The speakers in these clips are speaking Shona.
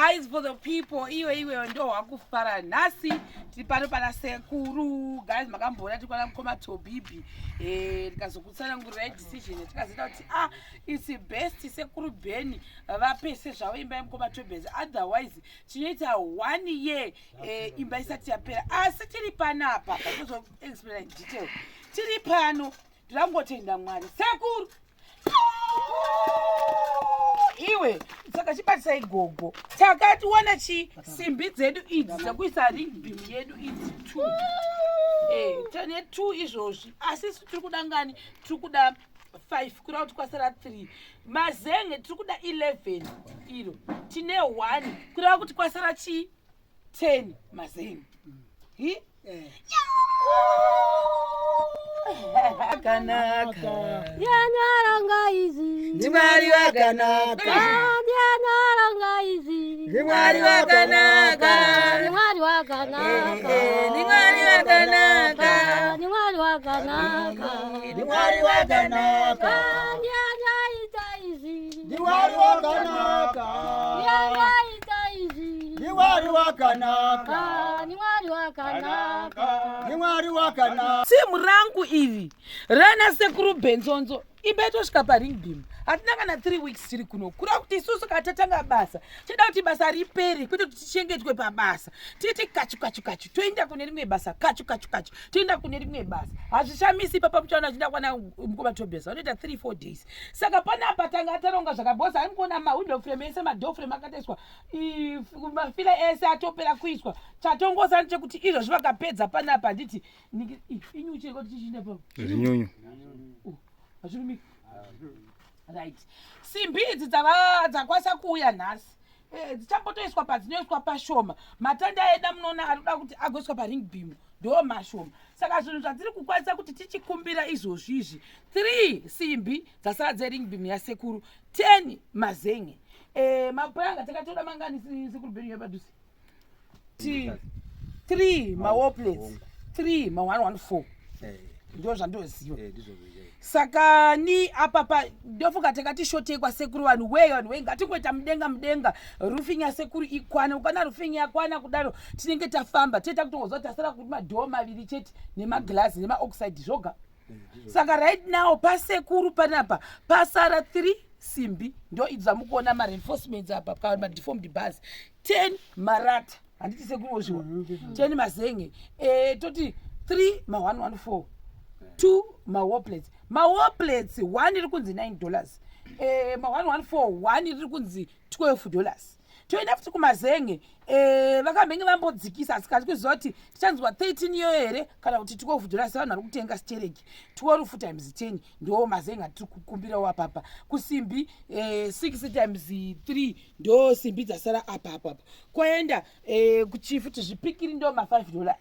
guys, for the people, iwe ndo wakufara nasi tipano pana sekuru guys makambona tikwana mkoma tobibi tikazokutsana nguri right decision tikazita kuti it's best sekuru Beni vapese zvavo imba yemkoma tobezi otherwise tinoita 1 year imba isati yapera asi tiri panapa pakuzo explain in detail tiri pano ndangotenda Mwari sekuru iwe saka chibatisa igogo takatiwana simbi dzedu idzi dzakuisa ring beam yedu idzi 2 tane 2 izvozvi asi tiri kuda ngani tiri kuda 5 kuda kuti kwasara 3 mazenge tiri kuda 11 iro tine 1 kuda kuti kwasara 10 mazenge Kanaka Yanaranga izi Dimari wa kanaka Yanaranga izi Dimari wa kanaka Dimari wa kanaka Dimari wa kanaka Dimari wa kanaka Dimari wa kanaka Yana ita izi Dimari wa kanaka Yana ita izi Dimari wa kanaka Dimari wa kanaka Dimari wa kanaka Timu rangu iri rana sekuru Benzonzo imbetosvika paring beam hatina kana 3 weeks tiri kuno kura kuti isusu katatanga basa tida kuti basa ripere kuti tichengetwe pabasa titi kachu toenda kune rimwe basa kachu toenda kune rimwe basa hazvishamisi papa muchaona chida kwana mukoma tobesa unoita 3-4 days saka panapa tanga taronga zvakabosa ari kuona mawindow frame ese madoor frame akaiswa mafila ese atopera kuiswa chatongosani chekuti izvozvi vakapedza panapa nditi inyuchi kuti tichinde papo rinyunyu azvirumika right simbi idzi dzakwasa kuuya nhasi dzichambotoiswa padzinoiswa pashoma matanda eda munoona arikuda kuti agoiswa paring beam ndo mashoma saka zvinhu zvatiri kukwanisa kuti tichikumbira izvozvizvi 3 simbi dzasara dzering beam yasekuru 10 mazenge mapuranga takatoda mangani sekuru Beni yapadusi 3 mawoplets 3 ma114 ndo zvandoziva saka ni apapa ndofunga takatishotekwa sekuru vanhu wei ngatingoita mudenga roofing yasekuru ikwana ukana roofing yakwana kudaro tinenge tafamba toita kuti ngozoti tasara kuti madhoo maviri chete nemaglazi nemaoxide zvoga saka right now pasekuru panapa pasara 3 simbi ndo idzi dzamukuona mareinforcements apa pamadeformed bus 10 marata handiti sekuru ozviwa 10 mazenge toti 3 ma114 2 mawoplets 1 iri kunzi $9 ma114 1 iri kunzi $12 toenda futi kumazenge vakambenge vambodzikisa asi kati kuziva kuti tichanzwa 13 iyo here kana kuti $12 vanhu vari kutenga stereki 12 times 10 ndo mazenge atiri kukumbirawo apapa kusimbi 6 times 3 ndo simbi dzasara apa kwaenda kuchifuti zvipikiri ndo ma$5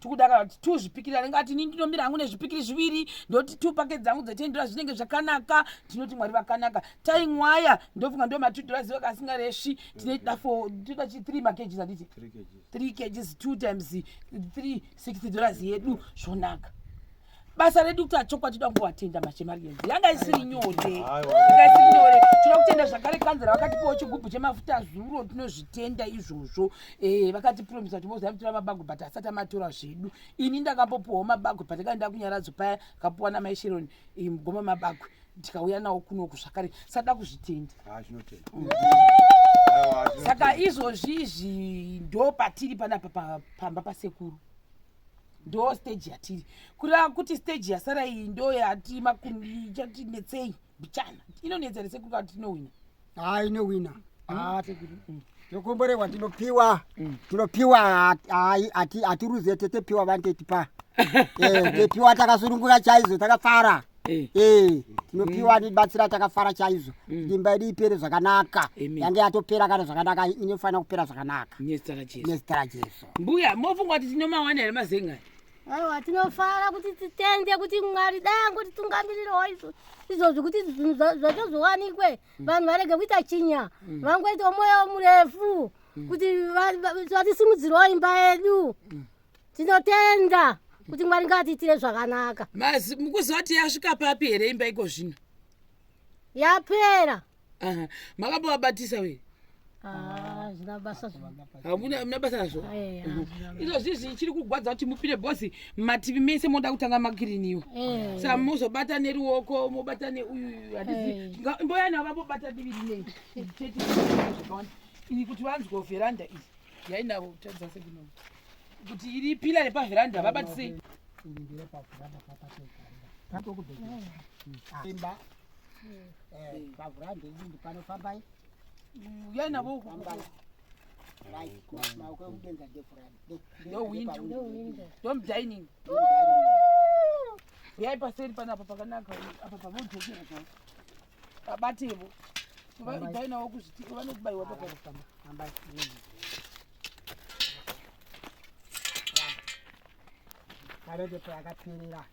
tikudakara kuti 2 zvipikiri aringati nini ndinomira hangu nezvipikiri zviviri ndoti 2 paketi dzangu $10 zvinenge zvakanaka tinoti Mwari vakanaka taimwaya ndofunga ndo ma$2 vakasingareshi tinoita toda 3 makeges handiti 3 kgs 2 times 3 $60 yedu zvonaka basa redu kuti achokwa tida kungovatenda machemarienzi yanga isiri nyore toda kutenda zvakare kanzera vakatipawo chigubhu chemafuta zuro tinozvitenda izvozvo vakatipromisa kuti mozoya mutora mabagwe but asati amatora zvedu ini ndakambopuwawo mabagwe patakaenda kunyaradzo paya kapuwa namaisheroni mugoma mabagwe tikauya nawo kunoku zvakare sada kuzvitenda saka izvozvizvi ndo patiri panapa pamba pasekuru ndo stage yatiri kureva kuti stage yasara iyi ndo yati makumi chatinetsei bichana inonetsa resekuru kuti tinowina inowina tokomborewa tinopiwa hatiruze tetepiwa vanteitipa tepiwa takasurungura chaizvo takafara tinopiwa nibatsira takafara chaizvo imba yedu ipere zvakanaka yange yatopera kana zvakanaka inofanira kupera zvakanaka nezita raJesu mbuya mofunga kuti tinomawana here mazenga aiwa tinofara kuti titende kuti Mwari dangu titungamirirewo izvozvo kuti zvinhu zvatozowanikwe vanhu varege kuita chinya vangoitawo mwoyo murefu kuti vatisimudzirewo imba yedu tinotenda kuti Mwari ngatiitire zvakanaka mazi mukuziva kuti yasvika papi here imba iko zvino yapera makambovabatisa we Zinabasa. Hamuna basa nazo. Izo zizi chiri kugwadza kuti mupire bosi mativi mese moda kutanga makiriniwo. Sa muzobata neruoko mobata neuyu hadizi. Mboyana vabobata divi rinei. Cheti ini kuti vanzwe veranda iyi. Yainavo kutadza sekuno. Kuti iri pila repa veranda vabatise. Ndire pa veranda papate. Pato kubeka. Imba. Pa veranda ndi panofamba. Yainavo Right, mauko udenga different. No window. Don't dining. Yai paseri panapa pakanaka apa pavodhokera pa. Abatevo. Vainawo kuzviti vanokubayiwa papa. Ambai. Karede pakapirira.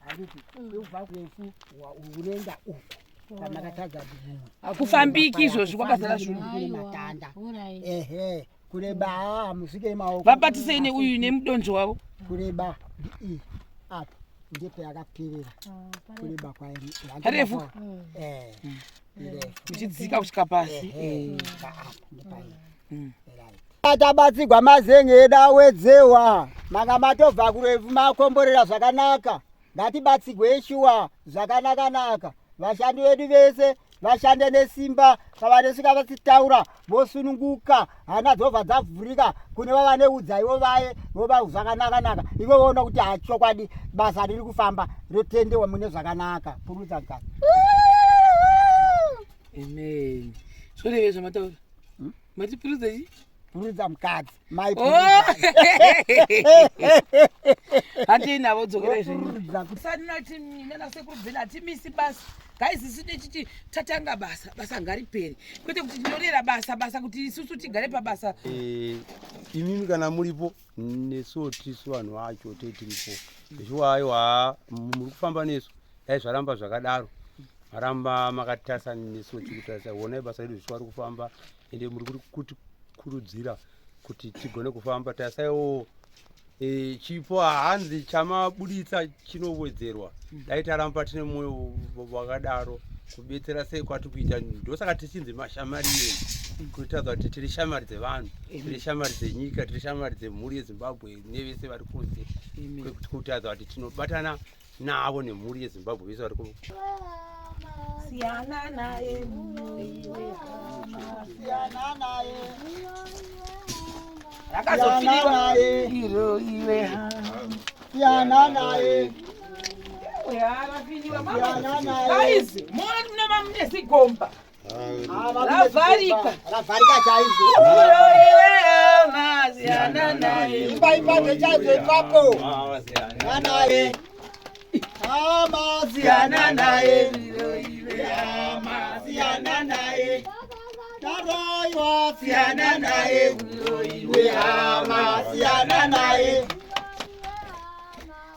Anditi ubva kurefu unoenda uko. Akufambiki izvozvo kwakazara zvinhu matanda. Kureba musike maoko. Vabatisei neuyu nemudonzvo wavo. Kureba apa ndipo yakapirira. Kureba kwa refu. Uchidzika kusvika pasi. Atabatsigwa mazengeda wedzewa. Makamatobva kurefu makomborera zvakanaka. Ngatibatsigwe shuwa zvakanaka. Vashandi vedu vese vashande nesimba pavanosvika vachitaura vosununguka hana dzobva dzavhurika kune vava neudza ivo vaye vova zvakanaka ivo voona kuti hachokwadi basa riri kufamba rotendewa mune zvakanaka. Purudza mukadzi. Amen. Sorry zvamataura. Mati purudza chi? Purudza mukadzi. Mai. Handinavo dzokera izvi. Kusanati nana sekuru Bheni hatimisi basa. Guys iside chichi tatanga basa ngariperi. Kwete kuti tinorera basa kuti isusu tigare pabasa. Imimi kana muripo neso tisu vanhu vacho tetiripo. Zviwaiwa muri kufamba nesu. Dai zvaramba zvakadaro. Maramba makatasa neso chikutarisa wona basa redu zvishwari kufamba ende muri kuti kurudzira kuti tigone kufamba tasaiwo chipo hanzi chamabuditsa chinowedzerwa. Dai taramba tine moyo wakadaro kubetsera sei kwati kuita ndosaka tichinzi mashamari kuita kuti tiri shamari dzevanhu tiri shamari dzenyika tiri shamari dzemhuri yeZimbabwe nevese vari kunze kutaza kuti tinobatana navo nemhuri yeZimbabwe vese vari Siyana naye rakazofiriwa iro iwe Siyana naye. Guys, mona muna mamune sigomba. Ravharika chaizvo. Iro iwe hama siyana naye. Imba chaizvo ipapo. Naye. Hama siyana naye. Iro iwe hama Siyana naye. Taroiwa siyana naye. iro iwe hama Siyana naye.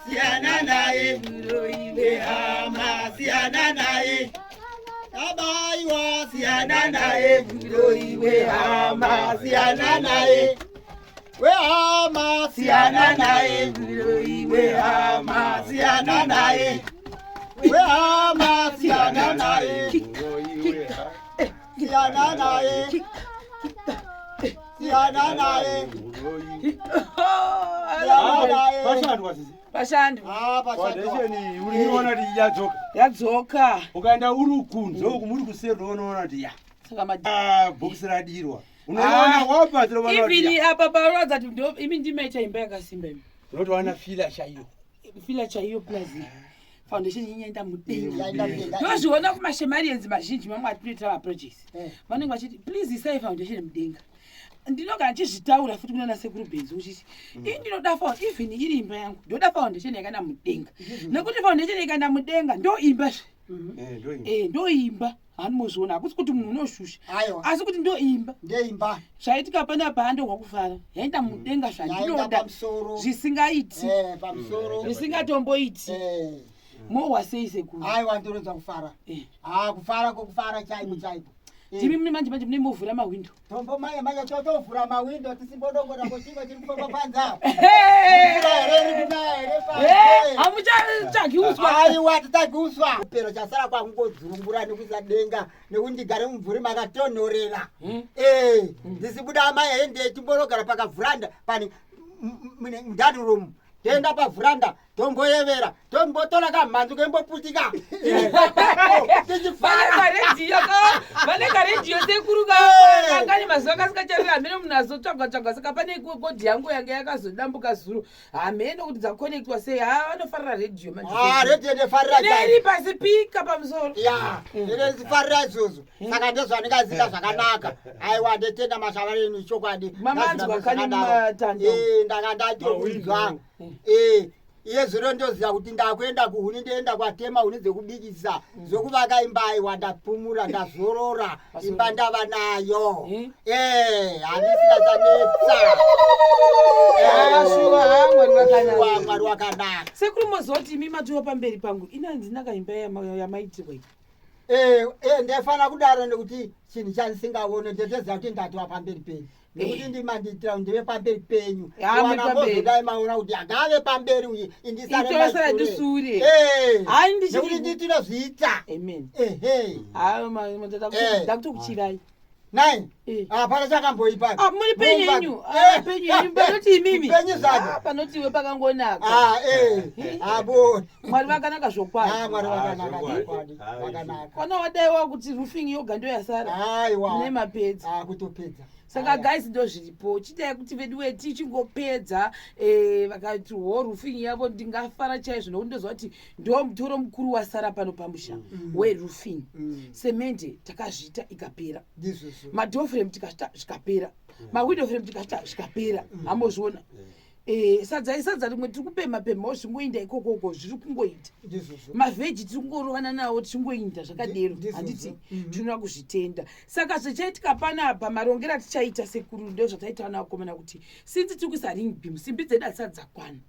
siyana naye. Iro iwe hama Siyana naye. Abaiwa siyana naye. Iro iwe hama siyana naye. We hama siyana naye. Iro iwe hama siyana naye. We hama siyana naye. Siyana naye. Siyana naye. Pashandu. Wadesheni uriona kuti yadzoka. Yadzoka. Ukaenda uri ukunze uku muri kusero unoona kuti ya. Saka bhokisi radirwa. Unoona wapa dzinoona kuti. Even apa parodza kuti ndo imi ndimaita imba yakasimba imi. Unoti wana fila chaiyo. Fila chaiyo plus foundation yenyaenda mudenga. Ndozviona kumashemarians mazhinji mamwe atinoita maprojects. Vanenge vachiti please isai foundation mudenga. Ndinogara ndichizvitaura futi kuna nasekuru Bheni uchiti ini ndinoda even iri imba yangu ndoda foundation yakaenda mudenga nekuti foundation yakaenda mudenga ndo imba ndo imba hanimozviona hakusi kuti munhu unoshusha asi kuti ndo imba ndeimba zvaitika panapa ando hwakufara yaenda mudenga zvandinoda zvisingaiti zvisingatomboiti mohwa sei sekuru aiwa ndinoda kufara kufara kokufara chaiko ndimi mune manje mune movhura mawindo tombo manje totovhura mawindo tisimbodongora kochimwe chiri kufamba panza hamuchatsvagi uswa aiwa titsvagi uswa pero chasara kwangungodzurungura nekuisa denga nekuti ndigare mumvuri makatonhorera ndisibuda amai hende timbonogara pakavhuranda pani mundani room toenda pavhuranda tomboyevera tombotora kamhanzu kemboputika vanenge redhiyo sekuru kangani mazuva akasingacharira hamene munhu azotsvagwa saka pane godhi yangu yange yakazodambuka zuro hamene kuti dzakonektiwa sei vanofarira redhiyo redhiyo ndefarirairi pasi pika pamusoro ndezifarira izvozvo saka ndezvandingaziva zvakanaka aiwa ndetenda mashava enu chokwadi mamanzwa kani matanda ndanga ndatokunzwa iye zvino ndoziva kuti ndakuenda kuhuni ndoenda kwatema huni dzekubikisa dzokuvaka imba aiwa ndapumura ndazorora imba ndava nayo handisina chanetsa mwari wakanaka sekuru mozoti imi matuwa pamberi pangu inanzi nakaimba yamaitirwa ndefana kudaro nekuti chinhu chandisingaone ndetoziva kuti ndatiwa pamberi penyu nekuti ndimanditira ndive pamberi penyu wanambozodai maona kuti agave pamberi uye indisarendisure nekuti nditinozviita ndakutokuchivai nai hapana chakamboipa muri penyu panoti imimi penyu zvacho panotiwe pakangonaka abo mwari vakanaka zvokwadi mwari vakanaka kana wadaiwa kuti roofing yoga ndo yasara aiwa nemapedza kutopedza saka guys ndo zviripo chitai kuti vedu weti chingopedza vakati roofing yavo ndingafara chaizvo nokuti ndoziva kuti ndo mutoro mukuru wasara pano pamusha weroofing semende takazviita ikapera madoor frame tikazviita zvikapera mawindow frame tikazviita zvikapera hambozviona sadza rimwe tiri kupemapemawo zvingoinda ikokoko zviri kungoita mavheji tiri kungorovana nawo tichingoinda zvakadero handiti ndinoda kuzvitenda saka zvichaitika panapa marongero atichaita sekuru ndo zvataita nawakomana kuti sinzi tiri kuisa ring beam simbi dzedu hatisati dzakwana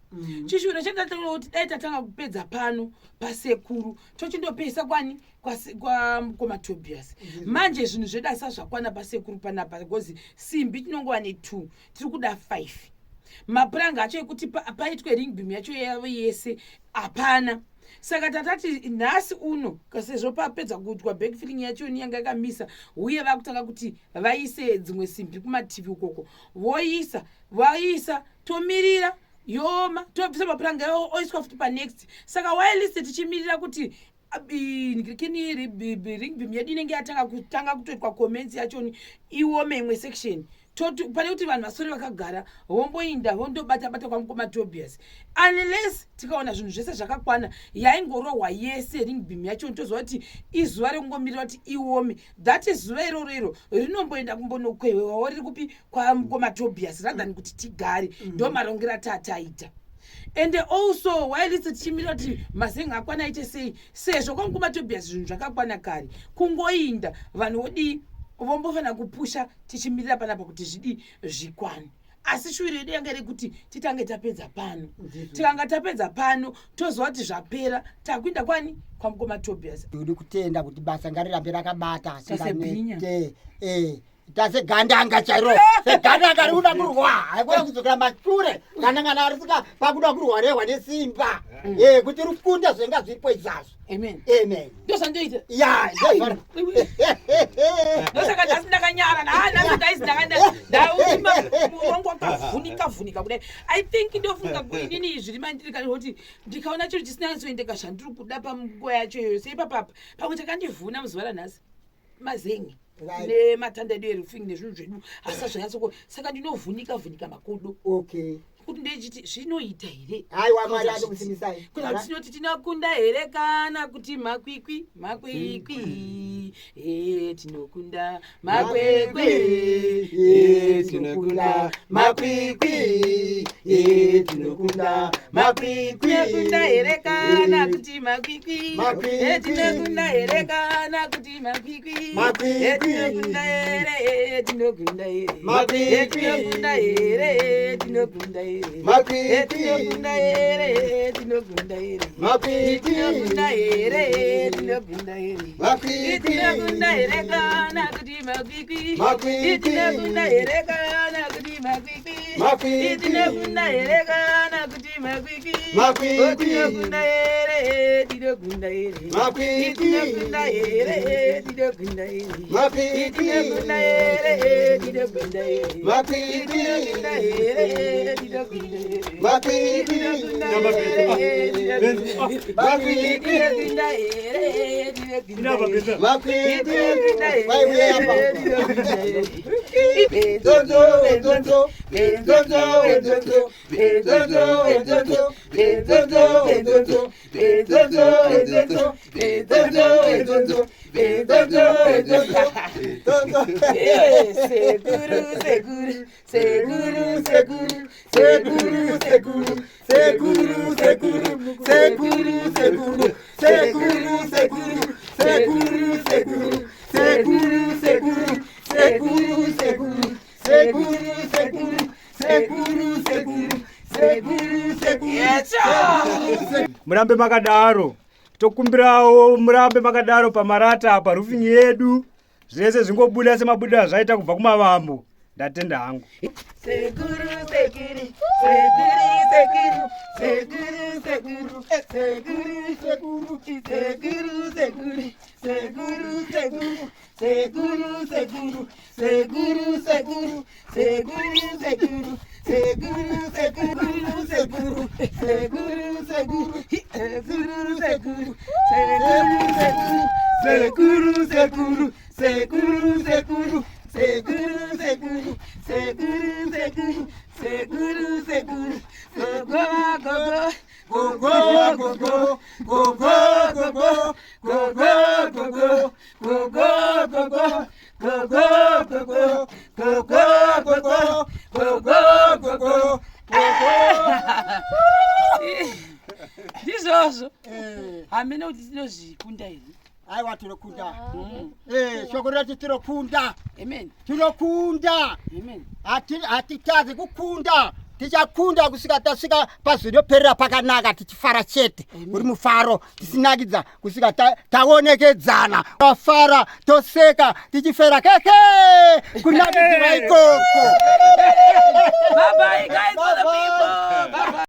chishuviro chandataura kuti dai tatanga kupedza pano pasekuru tochindopesa kwani kwaMukoma-Tobias manje zvinhu zvedu hasisati zvakwana pasekuru panapa because simbi tinongova ne2 tiri kuda 5 mapuranga acho ekuti paitwe ring beam yacho yavo yese hapana saka tatati nhasi uno sezvo papedza kuitwa backfilling yacho yanga yakamisa uye vakutanga kuti vaise dzimwe simbi kumativi ukoko vaisa tomirira yoma tobvisa mapuranga yavo oiswa futi panext saka wailiste tichimirira kuti kini ring beam yedu inenge yatanga kutoitwa comments yachoni iwome imwe section pane kuti vanhu vasori vakagara vomboinda vondobata-bata kwaMukoma-Tobias unless tikaona zvinhu zvese zvakakwana yaingorohwa yese ring beam yacho toziva kuti izuva rekungomirira kuti iome that is zuva iroro rinomboenda kumbonokwewewawo riri kupi kwaMukoma-Tobias rather than kuti tigare ndo marongero atataita and also wailise tichimirira kuti mazenga akwana aite sei sezvo kwaMukoma-Tobias zvinhu zvakakwana kare kungoinda vanhu vodii vombofanira kupusha tichimirira panapa kuti zvidi zvikwane asi shuviro yedu yanga iri kuti titange tapedza pano tikanga tapedza pano toziva kuti zvapera takuinda kwani kwaMukoma-Tobias ndiri kutenda kuti basa ngarirambe rakabata singanete tasegandanga chairo segandanga rikuda kurwa haikuda kudzokera mashure gandanga risika pakuda kurwa rehwa nesimba kuti rikunda zvenga zviripo izvazvo amen ndozvandoita ndosaka nhasi ndakanyara nhasi ndaisi ndaurongo wakavhunika kudai I think ndofunga kuinini zviri mandirikani kuti ndikaona chiro chisina kuzoendeka zvandiri kuda panguva yacho iyoyo seipapapa pamwe takandivhuna muzuva ranhasi mazengi nematanda edu eroofing nezvinhu zvedu hasa zvanyatsoko saka ndinovhunika makodo kuti ndechiti zvinoita here aiwa mwari anokusimisai kuna kuti tinoti tinokunda here kana kuti makwikwi tinokunda makwekwe tinokunda makwikwi tinokunda tinokunda here kana kuti makwikwi tinokunda here kana kuti makwikwi tinokunda here tinokunda here tinokunda here tinokunda here tinokunda here tinokunda here tinokunda here tinokunda here tinokunda here kana kuti makwikwi tinokunda here kana kuti makwikwi tinokunda here kana kuti makwikwi tinokunda here tinokunda here tinokunda here tinokunda here tinokunda here tinokunda here tinokunda here tinokunda murambe makadaro, tokumbirawo murambe makadaro pamarata parufing yedu, zvese zvingobuda semabuda zvaita kubva kumavambo. Ndatenda hangu. Ndizvozvo hamene kuti tinozvikunda here. Aiwa tinokunda. Shoko rati tinokunda. Amen. Tinokunda. Amen. Hatitazi kukunda. Tichakunda kusika tasvika pazvinoperera pakanaka tichifara chete. Uri mufaro tisinakidza kusika taonekedzana. Tafara toseka tichifera keke kunakidzira ikoko. Bye bye guys for the people.